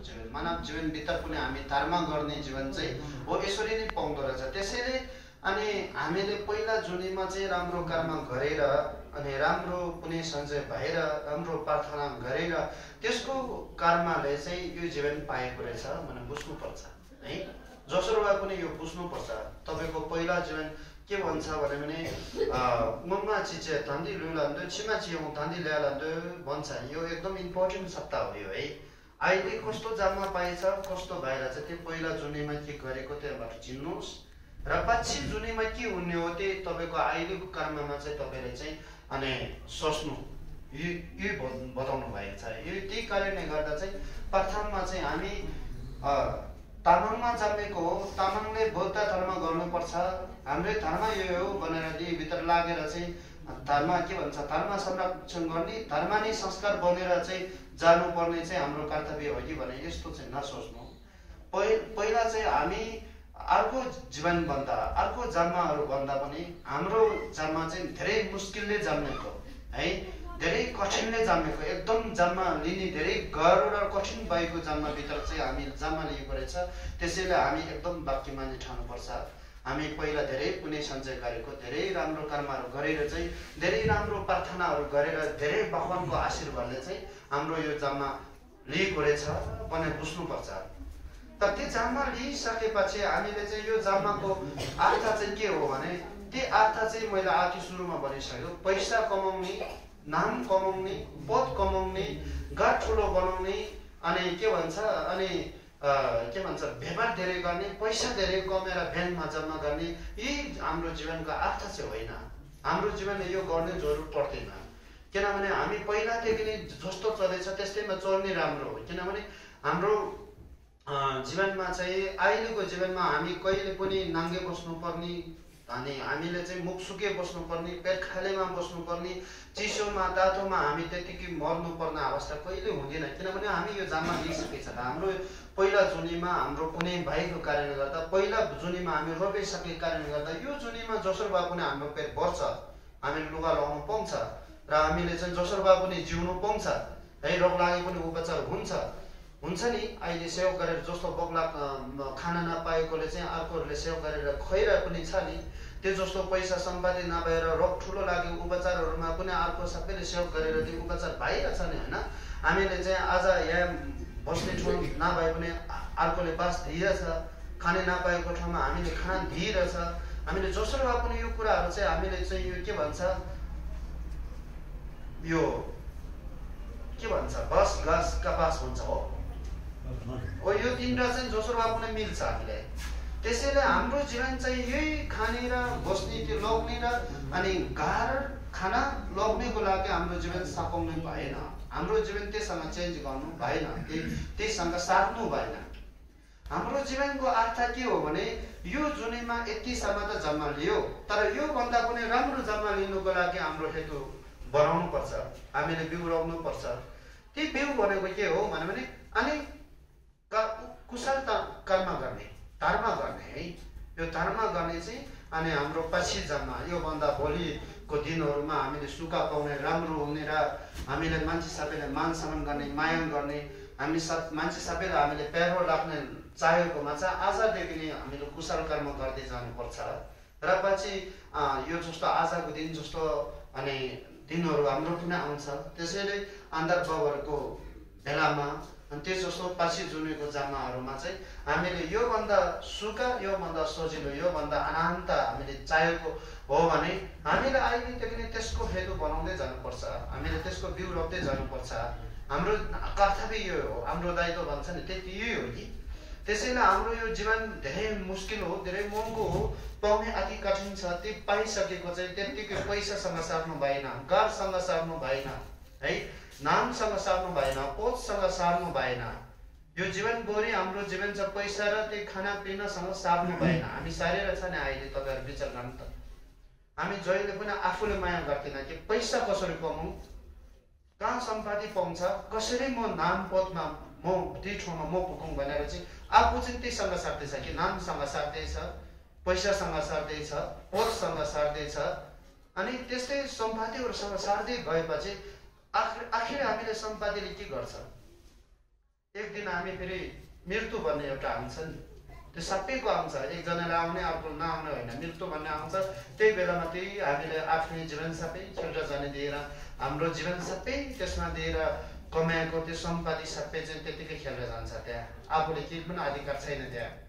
जीवन मानव जीवनभित्र पनि हामी धर्म गर्ने जीवन चाहिँ हो यसरी नै पाउँदो रहेछ। त्यसैले अनि हामीले पहिला जुनीमा चाहिँ राम्रो कर्म गरेर अनि राम्रो पुण्य सञ्चय भएर राम्रो प्रार्थना गरेर त्यसको कर्मले चाहिँ यो जीवन पाएको रहेछ भनेर बुझ्नुपर्छ है। जसरी भए पनि यो बुझ्नुपर्छ। तपाईँको पहिला जीवन के भन्छ भने मम्मा चिचे धन्दी लुलान्दो छिमा चियौँ धन्दी ल्यालान्दो भन्छ। यो एकदम इम्पोर्टेन्ट सत्ता हो यो है। अहिले कस्तो जम्मा पाएछ कस्तो भएर चाहिँ त्यो पहिला जुनीमा के गरेको त्यहाँबाट चिन्नुहोस् र पछि जुनीमा के हुने हो त्यही तपाईँको अहिलेको कर्ममा चाहिँ तपाईँले चाहिँ अनि सोच्नु यो बताउनु भएको छ। यो त्यही कारणले गर्दा चाहिँ प्रथममा चाहिँ हामी तामाङमा जन्मेको हो, तामाङले बौद्ध धर्म गर्नुपर्छ, हाम्रो धर्म यो हो भनेर भित्र लागेर चाहिँ धर्म के भन्छ धर्म संरक्षण गर्ने धर्म नै संस्कार बनेर चाहिँ जानुपर्ने चाहिँ हाम्रो कर्तव्य हो कि भने यस्तो चाहिँ नसोच्नु। पहिला चाहिँ हामी अर्को जीवनभन्दा अर्को जन्महरू भन्दा पनि हाम्रो जन्म चाहिँ धेरै मुस्किलले जन्मेको है, धेरै कठिनले जन्मेको एकदम जन्म लिने धेरै गाह्रो र कठिन भएको जन्मभित्र चाहिँ हामी जन्म लिएको रहेछ। त्यसैले हामी एकदम भाग्यमानी ठान्नुपर्छ। हामी पहिला धेरै पुण्य सञ्चय गरेको धेरै राम्रो कर्महरू गरेर चाहिँ धेरै राम्रो प्रार्थनाहरू गरेर धेरै भगवानको आशीर्वादले चाहिँ हाम्रो यो जन्म लिएको रहेछ भनेर बुझ्नुपर्छ। तर त्यो जन्म लिइसकेपछि हामीले चाहिँ यो जन्मको अर्थ चाहिँ के हो भने त्यो अर्थ चाहिँ मैले अघि सुरुमा भनिसक्यो। पैसा कमाउने, नाम कमाउने, पद कमाउने, घर ठुलो बनाउने अनि के भन्छ अनि के भन्छ व्यवहार धेरै गर्ने, पैसा धेरै कमाएर ब्याङ्कमा जम्मा गर्ने यही हाम्रो जीवनको अर्थ चाहिँ होइन। हाम्रो जीवनले यो गर्ने जरुरत पर्दैन। किनभने हामी पहिलादेखि नै जस्तो चलेछ त्यस्तैमा चल्ने राम्रो हो। किनभने हाम्रो जीवनमा चाहिँ अहिलेको जीवनमा हामी कहिले पनि नाङ्गे बस्नुपर्ने अनि हामीले चाहिँ मुख सुके बस्नुपर्ने, पेट खालेमा बस्नुपर्ने, चिसोमा तातोमा हामी त्यतिकै मर्नुपर्ने अवस्था कहिले हुँदैन। किनभने हामी यो जन्म लिइसकेको छ। हाम्रो पहिला जुनीमा हाम्रो पुण्य भएको कारणले गर्दा पहिला जुनीमा हामी रोपिसकेको कारणले गर्दा यो जुनीमा जसरी भए पनि हाम्रो पेट बढ्छ, हामीले लुगा लगाउनु पाउँछ र हामीले चाहिँ जसरी भए पनि जिउनु पाउँछ है। रोग लागे पनि उपचार हुन्छ नि। अहिले सेवा गरेर जस्तो बग्ला खाना नपाएकोले चाहिँ अर्कोहरूले सेवा गरेर खुवाइरहेको पनि छ नि। त्यो जस्तो पैसा सम्पत्ति नभएर रोग ठुलो लाग्यो उपचारहरूमा पनि अर्को सबैले सेवा गरेर त्यो उपचार भइरहेछ नि होइन। हामीले चाहिँ आज यहाँ बस्ने ठाउँ नभए पनि अर्कोले बास दिइरहेछ, खाने नपाएको ठाउँमा हामीले खाना दिइरहेछ। हामीले जसरी भए पनि यो कुराहरू चाहिँ हामीले चाहिँ यो के भन्छ यो के भन्छ बस घास कपास भन्छ हो यो तिनवटा चाहिँ जसरी भए पनि मिल्छ हामीलाई। त्यसैले हाम्रो जीवन चाहिँ यही खाने र बस्ने त्यो लग्ने र अनि घर खाना लग्नेको लागि हाम्रो जीवन सघाउनु भएन। हाम्रो जीवन त्यससँग चेन्ज गर्नु भएन, त्यहीसँग सार्नु भएन। हाम्रो जीवनको अर्थ के हो भने यो जुनीमा यतिसम्म त जन्म लियो, तर यो भन्दा पनि राम्रो जन्म लिनुको लागि हाम्रो हेतु बनाउनु पर्छ, हामीले बिउ रोप्नु पर्छ। ती बिउ भनेको के हो भने अनि कुशल कर्म गर्ने, धर्म गर्ने है। यो धर्म गर्ने चाहिँ अनि हाम्रो पछि जन्म योभन्दा भोलिको दिनहरूमा हामीले सुख पाउने, राम्रो हुने र हामीले मान्छे सबैले मान सम्मान गर्ने, माया गर्ने, हामी मान्छे सबैलाई हामीले प्यारो राख्ने चाहेकोमा चाहिँ आजदेखि नै हामीले कुशल कर्म गर्दै जानुपर्छ र पछि यो जस्तो आजको दिन जस्तो अनि दिनहरू हाम्रो पनि आउँछ। त्यसैले अन्तर्भावहरूको बेलामा अनि त्यस जस्तो पछि जुनेको जन्महरूमा चाहिँ हामीले योभन्दा सुख, योभन्दा सजिलो, योभन्दा आनन्द हामीले चाहेको हो भने हामीले अहिलेदेखि नै त्यसको हेतु बनाउँदै जानुपर्छ, हामीले त्यसको बिउ रोप्दै जानुपर्छ। हाम्रो कर्तव्य यो हो, हाम्रो दायित्व भन्छ नि त्यति यही हो कि। त्यसैले हाम्रो यो जीवन धेरै मुस्किल हो, धेरै महँगो हो, पाउने अति कठिन छ। त्यो पाइसकेको चाहिँ त्यतिकै पैसासँग सार्नु भएन, घरसँग सार्नु भएन है, नामसँग सार्नु भएन, पदसँग सार्नु भएन। यो जीवनभरि हाम्रो जीवन चाहिँ पैसा र त्यो खानापिनासँग सार्नु भएन। हामी सारेर छ नि अहिले तपाईँहरू विचार गर्नु त। हामी जहिले पनि आफूले माया गर्दैन कि पैसा कसरी कमाउँ, कहाँ सम्पत्ति पाउँछ, कसरी म नाम पदमा म त्यही ठाउँमा म पुगौँ भनेर चाहिँ आफू चाहिँ त्यहीसँग सार्दैछ कि नामसँग सार्दैछ, पैसासँग सार्दैछ, पदसँग सार्दैछ। अनि त्यस्तै सम्पत्तिहरूसँग सार्दै गएपछि आखिर हामीले सम्पत्तिले के गर्छ? एक दिन हामी फेरि मृत्यु भन्ने एउटा आउँछ नि, त्यो सबैको आउँछ, एकजनालाई आउने अर्को नआउने होइन, मृत्यु भन्ने आउँछ। त्यही बेलामा त्यही हामीले आफ्नो जीवन सबै खेल्न जाने दिएर, हाम्रो जीवन सबै त्यसमा दिएर कमाएको त्यो सम्पत्ति सबै चाहिँ त्यतिकै खेल्न जान्छ। त्यहाँ आफूले केही पनि अधिकार छैन त्यहाँ।